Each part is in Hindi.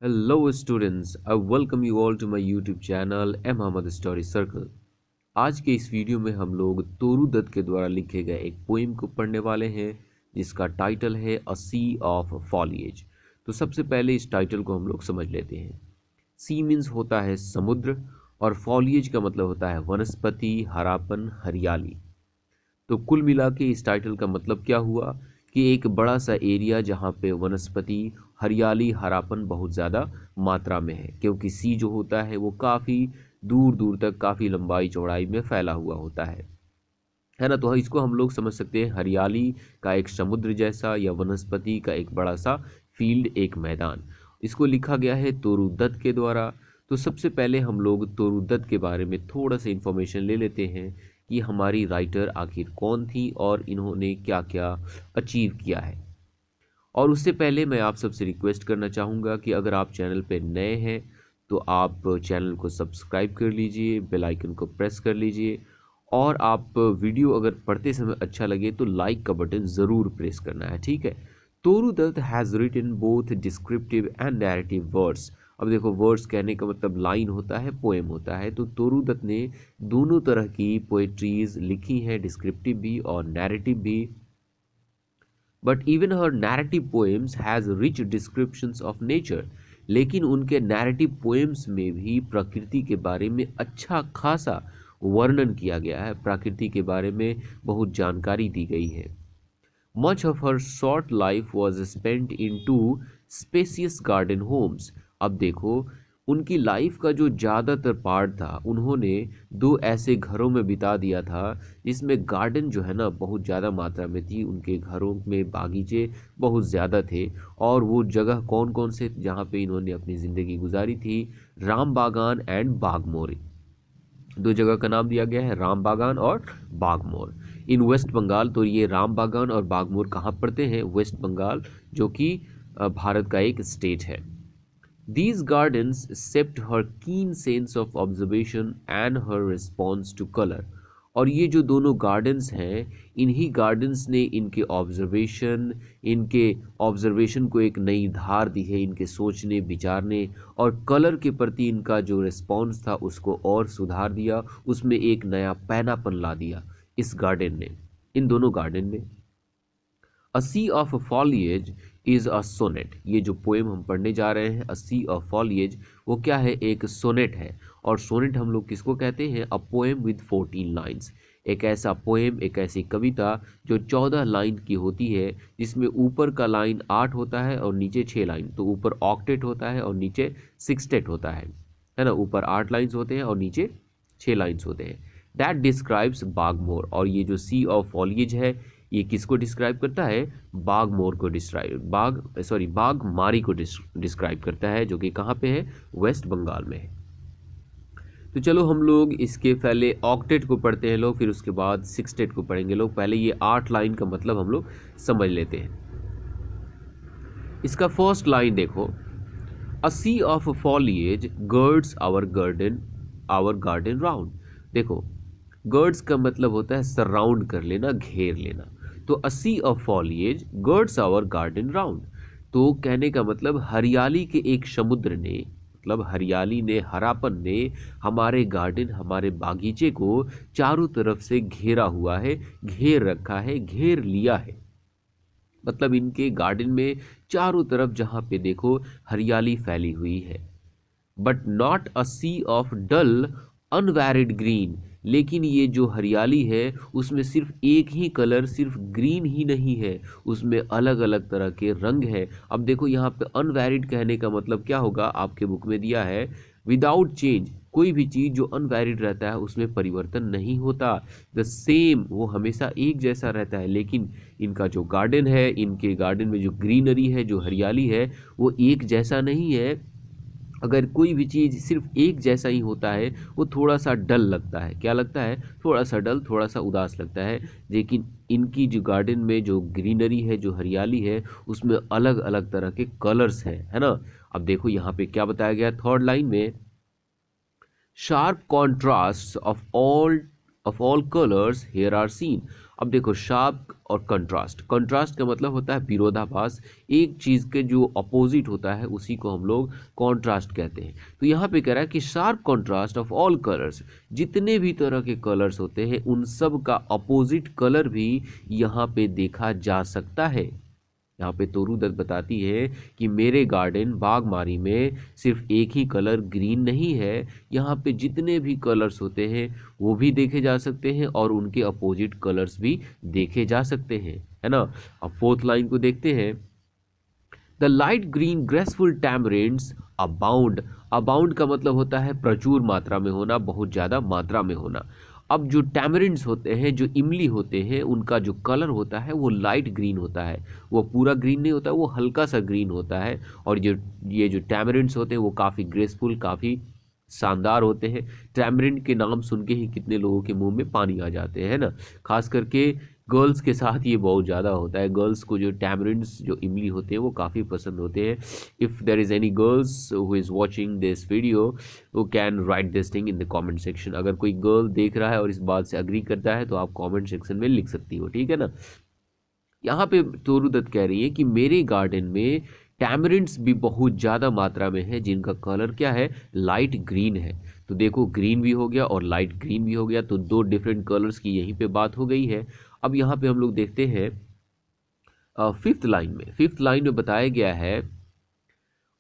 Hello students, I welcome you all to my YouTube channel M Ahmad Story Circle। आज के इस वीडियो में हम लोग तोरू दत्त के द्वारा लिखे गए एक पोइम को पढ़ने वाले हैं जिसका टाइटल है अ सी ऑफ फॉलिएज। तो सबसे पहले इस टाइटल को हम लोग समझ लेते हैं। सी मीन्स होता है समुद्र और फॉलिएज का मतलब होता है वनस्पति, हरापन, हरियाली। तो कुल मिला के इस टाइटल का मतलब क्या हुआ कि एक बड़ा सा एरिया जहाँ पे वनस्पति, हरियाली, हरापन बहुत ज़्यादा मात्रा में है, क्योंकि सी जो होता है वो काफ़ी दूर दूर तक काफ़ी लंबाई चौड़ाई में फैला हुआ होता है ना। तो इसको हम लोग समझ सकते हैं हरियाली का एक समुद्र जैसा या वनस्पति का एक बड़ा सा फील्ड, एक मैदान। इसको लिखा गया है तोरू दत्त के द्वारा। तो सबसे पहले हम लोग तोरू दत्त के बारे में थोड़ा सा इन्फॉर्मेशन ले लेते हैं कि हमारी राइटर आखिर कौन थी और इन्होंने क्या क्या अचीव किया है। और उससे पहले मैं आप सबसे रिक्वेस्ट करना चाहूँगा कि अगर आप चैनल पे नए हैं तो आप चैनल को सब्सक्राइब कर लीजिए, बेल आइकन को प्रेस कर लीजिए, और आप वीडियो अगर पढ़ते समय अच्छा लगे तो लाइक का बटन ज़रूर प्रेस करना है, ठीक है। Toru Dutt has written both descriptive and narrative words. अब देखो, वर्ड्स कहने का मतलब लाइन होता है, पोएम होता है। तो तोरू दत्त ने दोनों तरह की पोएट्रीज लिखी हैं, डिस्क्रिप्टिव भी और नैरेटिव भी। But even her narrative poems has rich descriptions of nature. लेकिन उनके नैरेटिव पोएम्स में भी प्रकृति के बारे में अच्छा खासा वर्णन किया गया है, प्रकृति के बारे में बहुत जानकारी दी गई है। Much of her short life was spent in two spacious garden homes. अब देखो, उनकी लाइफ का जो ज़्यादातर पार्ट था उन्होंने दो ऐसे घरों में बिता दिया था जिसमें गार्डन जो है ना बहुत ज़्यादा मात्रा में थी। उनके घरों में बागीचे बहुत ज़्यादा थे। और वो जगह कौन कौन से जहाँ पे इन्होंने अपनी ज़िंदगी गुजारी थी? राम बागान एंड बागमोर। दो जगह का नाम दिया गया है, राम बागान और बागमोर, इन वेस्ट बंगाल। तो ये राम बागान और बागमोर कहाँ पड़ते हैं? वेस्ट बंगाल, जो कि भारत का एक स्टेट है। These gardens shaped her keen sense of observation and her response to color। और ये जो दोनों गार्डन्स हैं, इन्हीं गार्डन्स ने इनके ऑब्जर्वेशन को एक नई धार दी है, इनके सोचने विचारने और कलर के प्रति इनका जो रिस्पॉन्स था उसको और सुधार दिया, उसमें एक नया पैनापन ला दिया इस गार्डन ने, इन दोनों गार्डन में। A sea of foliage is a sonnet. ये जो पोएम हम पढ़ने जा रहे हैं, अ सी ऑफ फॉलिएज, वो क्या है? एक सोनेट है। और सोनेट हम लोग किसको कहते हैं? A poem with 14 lines. एक ऐसा पोएम, एक ऐसी कविता जो 14 लाइन की होती है, जिसमें ऊपर का लाइन 8 होता है और नीचे 6 लाइन। तो ऊपर ऑक्टेट होता है और नीचे सिक्सटेट होता है ना। ऊपर 8 लाइन्स होते हैं और नीचे 6 लाइन्स होते हैं। That describes Baugmaree. और ये जो सी ऑफ फॉलिएज है, ये किसको डिस्क्राइब करता है? बागमोर को बागमारी को डिस्क्राइब करता है, जो कि कहाँ पे है? वेस्ट बंगाल में है। तो चलो हम लोग इसके पहले ऑक्टेट को पढ़ते हैं लोग, फिर उसके बाद सिक्सटेट को पढ़ेंगे लोग। पहले ये 8 लाइन का मतलब हम लोग समझ लेते हैं। इसका फर्स्ट लाइन देखो, a sea of foliage girds our garden round. देखो, गर्ड्स का मतलब होता है सराउंड कर लेना, घेर लेना। तो a sea of foliage girds our garden round. तो कहने का मतलब हरियाली के एक समुद्र ने, मतलब हरियाली ने, हरापन ने हमारे गार्डन, हमारे बागीचे को चारों तरफ से घेरा हुआ है, घेर रखा है, घेर लिया है। मतलब इनके गार्डन में चारों तरफ जहाँ पे देखो हरियाली फैली हुई है। But not a sea of dull unvaried green. लेकिन ये जो हरियाली है उसमें सिर्फ एक ही कलर, सिर्फ ग्रीन ही नहीं है, उसमें अलग अलग तरह के रंग है। अब देखो, यहाँ पे अनवैरिड कहने का मतलब क्या होगा? आपके बुक में दिया है विदाउट चेंज। कोई भी चीज़ जो अनवैरिड रहता है उसमें परिवर्तन नहीं होता, द सेम, वो हमेशा एक जैसा रहता है। लेकिन इनका जो गार्डन है, इनके गार्डन में जो ग्रीनरी है, जो हरियाली है, वो एक जैसा नहीं है। अगर कोई भी चीज़ सिर्फ एक जैसा ही होता है वो थोड़ा सा डल लगता है। क्या लगता है? थोड़ा सा डल, थोड़ा सा उदास लगता है। लेकिन इनकी जो गार्डन में जो ग्रीनरी है, जो हरियाली है, उसमें अलग अलग तरह के कलर्स हैं, है ना। अब देखो यहाँ पे क्या बताया गया थर्ड लाइन में, sharp contrast of all of all colours here are seen. अब देखो शार्प और कंट्रास्ट, कंट्रास्ट का मतलब होता है विरोधाभास, एक चीज़ के जो अपोजिट होता है उसी को हम लोग कॉन्ट्रास्ट कहते हैं। तो यहाँ पे कह रहा है कि sharp contrast of all colours, जितने भी तरह के कलर्स होते हैं उन सब का अपोजिट कलर भी यहाँ पे देखा जा सकता है। यहाँ पे तोरू दत्त बताती है कि मेरे गार्डन बागमारी में सिर्फ एक ही कलर ग्रीन नहीं है, यहाँ पे जितने भी कलर्स होते हैं वो भी देखे जा सकते हैं और उनके अपोजिट कलर्स भी देखे जा सकते हैं, है ना। अब फोर्थ लाइन को देखते हैं। The light green graceful tamarinds abound, abound का मतलब होता है प्रचुर मात्रा में होना, बहुत ज़्यादा मात्रा में होना। अब जो टैमरिंड्स होते हैं, जो इमली होते हैं, उनका जो कलर होता है वो लाइट ग्रीन होता है, वो पूरा ग्रीन नहीं होता, वो हल्का सा ग्रीन होता है। और ये जो टैमरिंड्स होते हैं वो काफ़ी ग्रेसफुल, काफ़ी शानदार होते हैं। टैमरिंड के नाम सुन के ही कितने लोगों के मुंह में पानी आ जाते हैं ना, खास करके गर्ल्स के साथ ये बहुत ज़्यादा होता है। गर्ल्स को जो टैमरिंड्स, जो इमली होते हैं वो काफ़ी पसंद होते हैं। If there is any girls who is watching this video, वो can write this thing in the comment section. अगर कोई गर्ल देख रहा है और इस बात से अग्री करता है तो आप कमेंट सेक्शन में लिख सकती हो, ठीक है ना। यहाँ पे तोरू दत्त कह रही है कि मेरे गार्डन में टैमरिंड्स भी बहुत ज़्यादा मात्रा में है जिनका कलर क्या है, लाइट ग्रीन है। तो देखो ग्रीन भी हो गया और लाइट ग्रीन भी हो गया, तो दो डिफरेंट कलर्स की यहीं पे बात हो गई है। अब यहाँ पे हम लोग देखते हैं फिफ्थ लाइन में। फिफ्थ लाइन में बताया गया है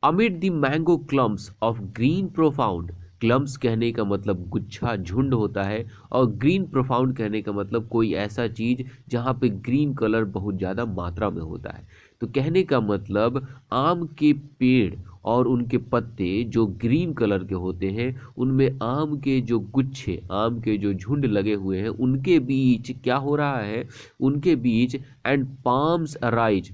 amid the mango clumps of green profound. Clumps कहने का मतलब गुच्छा, झुंड होता है, और ग्रीन प्रोफाउंड कहने का मतलब कोई ऐसा चीज़ जहाँ पे ग्रीन कलर बहुत ज़्यादा मात्रा में होता है। तो कहने का मतलब आम के पेड़ और उनके पत्ते जो ग्रीन कलर के होते हैं, उनमें आम के जो गुच्छे, आम के जो झुंड लगे हुए हैं, उनके बीच क्या हो रहा है, उनके बीच एंड पाम्स अराइज,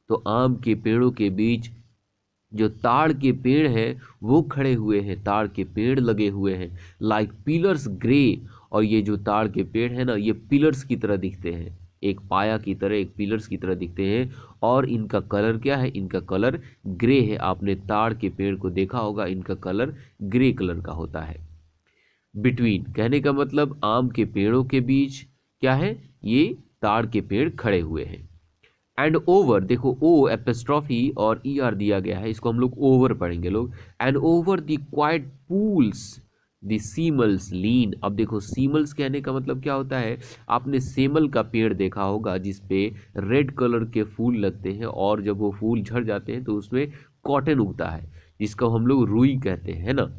तो आम के पेड़ों के बीच जो ताड़ के पेड़ हैं वो खड़े हुए हैं, ताड़ के पेड़ लगे हुए हैं, लाइक पिलर्स ग्रे। और ये जो ताड़ के पेड़ है ना, ये पिलर्स की तरह दिखते हैं, एक पाया की तरह, एक पिलर्स की तरह दिखते हैं। और इनका कलर क्या है, इनका कलर ग्रे है। आपने ताड़ के पेड़ को देखा होगा, इनका कलर ग्रे कलर का होता है। बिटवीन कहने का मतलब आम के पेड़ों के बीच क्या है, ये ताड़ के पेड़ खड़े हुए हैं। एंड ओवर, देखो ओ एपिस्ट्रॉफी और ई आर दिया गया है, इसको हम लोग ओवर पढ़ेंगे लोग। And over the quiet pools the seemuls lean. अब देखो सीमल्स कहने का मतलब क्या होता है, आपने सेमल का पेड़ देखा होगा जिसपे रेड कलर के फूल लगते हैं और जब वो फूल झड़ जाते हैं तो उसमें कॉटन उगता है, जिसको हम लोग रुई कहते हैं, है ना।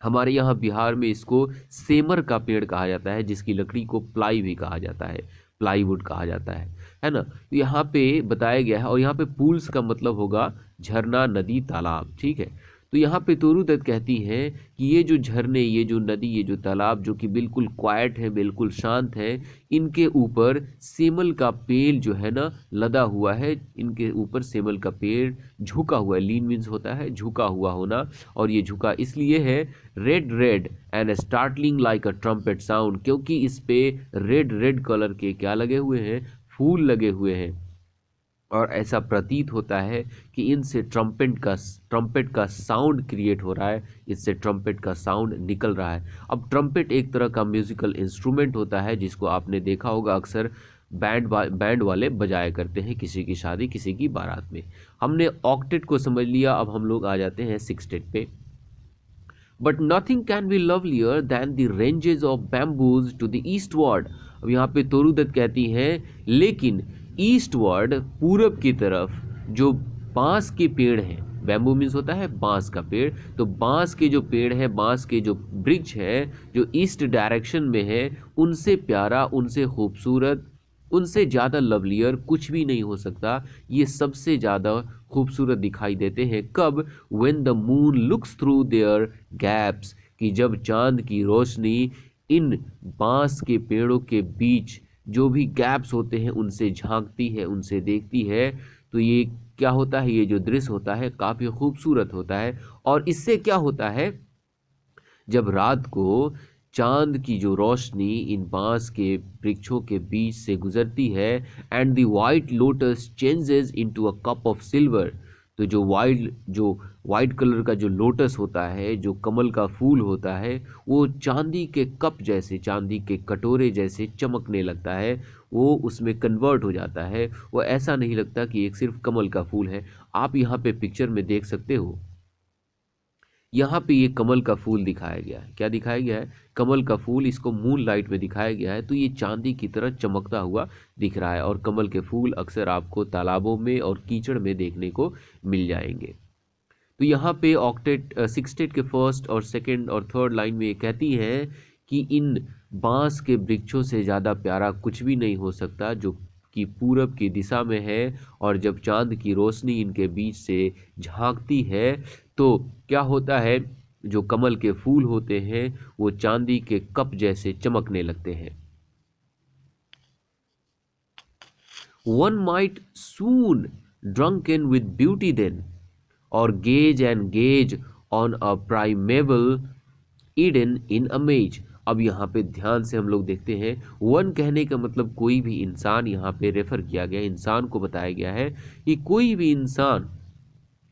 हमारे यहाँ बिहार में इसको सेमर का पेड़ कहा जाता है, जिसकी लकड़ी को प्लाई भी कहा जाता है, प्लाईवुड कहा जाता है ना। तो यहाँ पे बताया गया है, और यहाँ पे पूल्स का मतलब होगा झरना, नदी, तालाब, ठीक है। तो यहाँ पे तोरू दत्त कहती हैं कि ये जो झरने, ये जो नदी, ये जो तालाब जो कि बिल्कुल क्वाइट है, बिल्कुल शांत है, इनके ऊपर सेमल का पेड़ जो है ना लदा हुआ है, इनके ऊपर सेमल का पेड़ झुका हुआ है। लीन मीन्स होता है झुका हुआ होना, और ये झुका इसलिए है red red and startling like a trumpet sound, क्योंकि इस पे रेड रेड कलर के क्या लगे हुए हैं, फूल लगे हुए हैं। और ऐसा प्रतीत होता है कि इनसे ट्रम्पेट का साउंड क्रिएट हो रहा है, इससे ट्रम्पेट का साउंड निकल रहा है। अब ट्रम्पेट एक तरह का म्यूजिकल इंस्ट्रूमेंट होता है जिसको आपने देखा होगा अक्सर बैंड वाले बजाया करते हैं किसी की शादी, किसी की बारात में। हमने ऑक्टेट को समझ लिया, अब हम लोग आ जाते हैं सिक्सटेट पे। But nothing can be lovelier than the ranges of bamboos to the eastward. अब यहाँ पे तोरू दत्त कहती हैं लेकिन ईस्टवर्ड, पूरब की तरफ जो बांस के पेड़ हैं, बैम्बू मीन्स होता है बांस का पेड़, तो बांस के जो पेड़ है, बांस के जो वृक्ष है जो ईस्ट डायरेक्शन में है, उनसे प्यारा, उनसे खूबसूरत, उनसे ज़्यादा लवलियर कुछ भी नहीं हो सकता। ये सबसे ज़्यादा खूबसूरत दिखाई देते हैं कब, when the moon looks through their gaps, कि जब चांद की रोशनी इन बांस के पेड़ों के बीच जो भी गैप्स होते हैं उनसे झांकती है, उनसे देखती है, तो ये क्या होता है, ये जो दृश्य होता है काफ़ी खूबसूरत होता है। और इससे क्या होता है, जब रात को चांद की जो रोशनी इन बांस के वृक्षों के बीच से गुजरती है, and the white lotus changes into a cup of silver, तो जो वाइट कलर का जो लोटस होता है, जो कमल का फूल होता है, वो चांदी के कप जैसे, चांदी के कटोरे जैसे चमकने लगता है, वो उसमें कन्वर्ट हो जाता है। वो ऐसा नहीं लगता कि एक सिर्फ कमल का फूल है। आप यहाँ पे पिक्चर में देख सकते हो, यहाँ पे ये कमल का फूल दिखाया गया है। क्या दिखाया गया है? कमल का फूल। इसको मून लाइट में दिखाया गया है, तो ये चांदी की तरह चमकता हुआ दिख रहा है। और कमल के फूल अक्सर आपको तालाबों में और कीचड़ में देखने को मिल जाएंगे। तो यहाँ पे ऑक्टेट सिक्सटेट के फर्स्ट और सेकंड और थर्ड लाइन में ये कहती हैं कि इन बांस के वृक्षों से ज़्यादा प्यारा कुछ भी नहीं हो सकता, जो कि पूरब की दिशा में है। और जब चांद की रोशनी इनके बीच से झांकती है तो क्या होता है, जो कमल के फूल होते हैं वो चांदी के कप जैसे चमकने लगते हैं। One might soon drunken with beauty then, or gaze and gaze on a primeval Eden in amaze। अब यहाँ पे ध्यान से हम लोग देखते हैं, वन कहने का मतलब कोई भी इंसान यहाँ पे रेफर किया गया, इंसान को बताया गया है कि कोई भी इंसान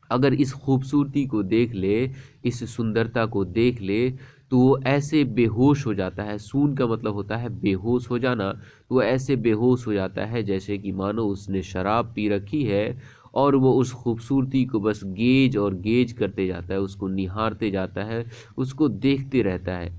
अगर इस खूबसूरती को देख ले, इस सुंदरता को देख ले, तो वो ऐसे बेहोश हो जाता है। सून का मतलब होता है बेहोश हो जाना। तो वो ऐसे बेहोश हो जाता है जैसे कि मानो उसने शराब पी रखी है, और वो उस खूबसूरती को बस गेज और गेज करते जाता है, उसको निहारते जाता है, उसको देखते रहता है।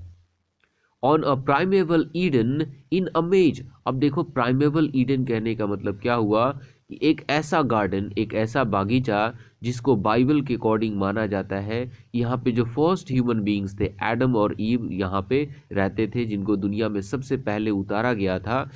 On a primeval Eden in amaze. अब देखो, प्राइमेवल ईडन कहने का मतलब क्या हुआ कि एक ऐसा गार्डन, एक ऐसा बागीचा जिसको बाइबल के अकॉर्डिंग माना जाता है। यहाँ पे जो फर्स्ट ह्यूमन बीइंग्स थे, एडम और ईव यहाँ पे रहते थे, जिनको दुनिया में सबसे पहले उतारा गया था,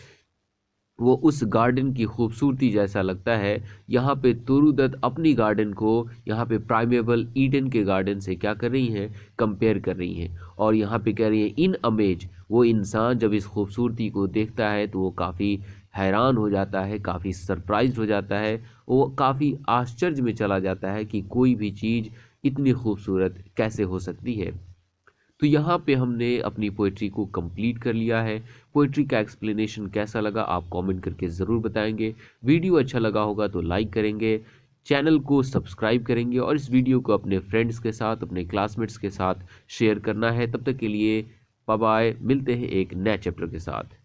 वो उस गार्डन की खूबसूरती जैसा लगता है। यहाँ पे तोरूदत्त अपनी गार्डन को यहाँ पे प्राइमेवल ईडन के गार्डन से क्या कर रही हैं, कंपेयर कर रही हैं। और यहाँ पे कह रही हैं इन अमेज। वो इंसान जब इस खूबसूरती को देखता है तो वो काफ़ी हैरान हो जाता है, काफ़ी सरप्राइज्ड हो जाता है, वो काफ़ी आश्चर्य में चला जाता है कि कोई भी चीज़ इतनी खूबसूरत कैसे हो सकती है। तो यहाँ पे हमने अपनी पोइट्री को कंप्लीट कर लिया है। पोइट्री का एक्सप्लेनेशन कैसा लगा आप कमेंट करके ज़रूर बताएंगे। वीडियो अच्छा लगा होगा तो लाइक करेंगे, चैनल को सब्सक्राइब करेंगे, और इस वीडियो को अपने फ्रेंड्स के साथ, अपने क्लासमेट्स के साथ शेयर करना है। तब तक के लिए बाय बाय, मिलते हैं एक नए चैप्टर के साथ।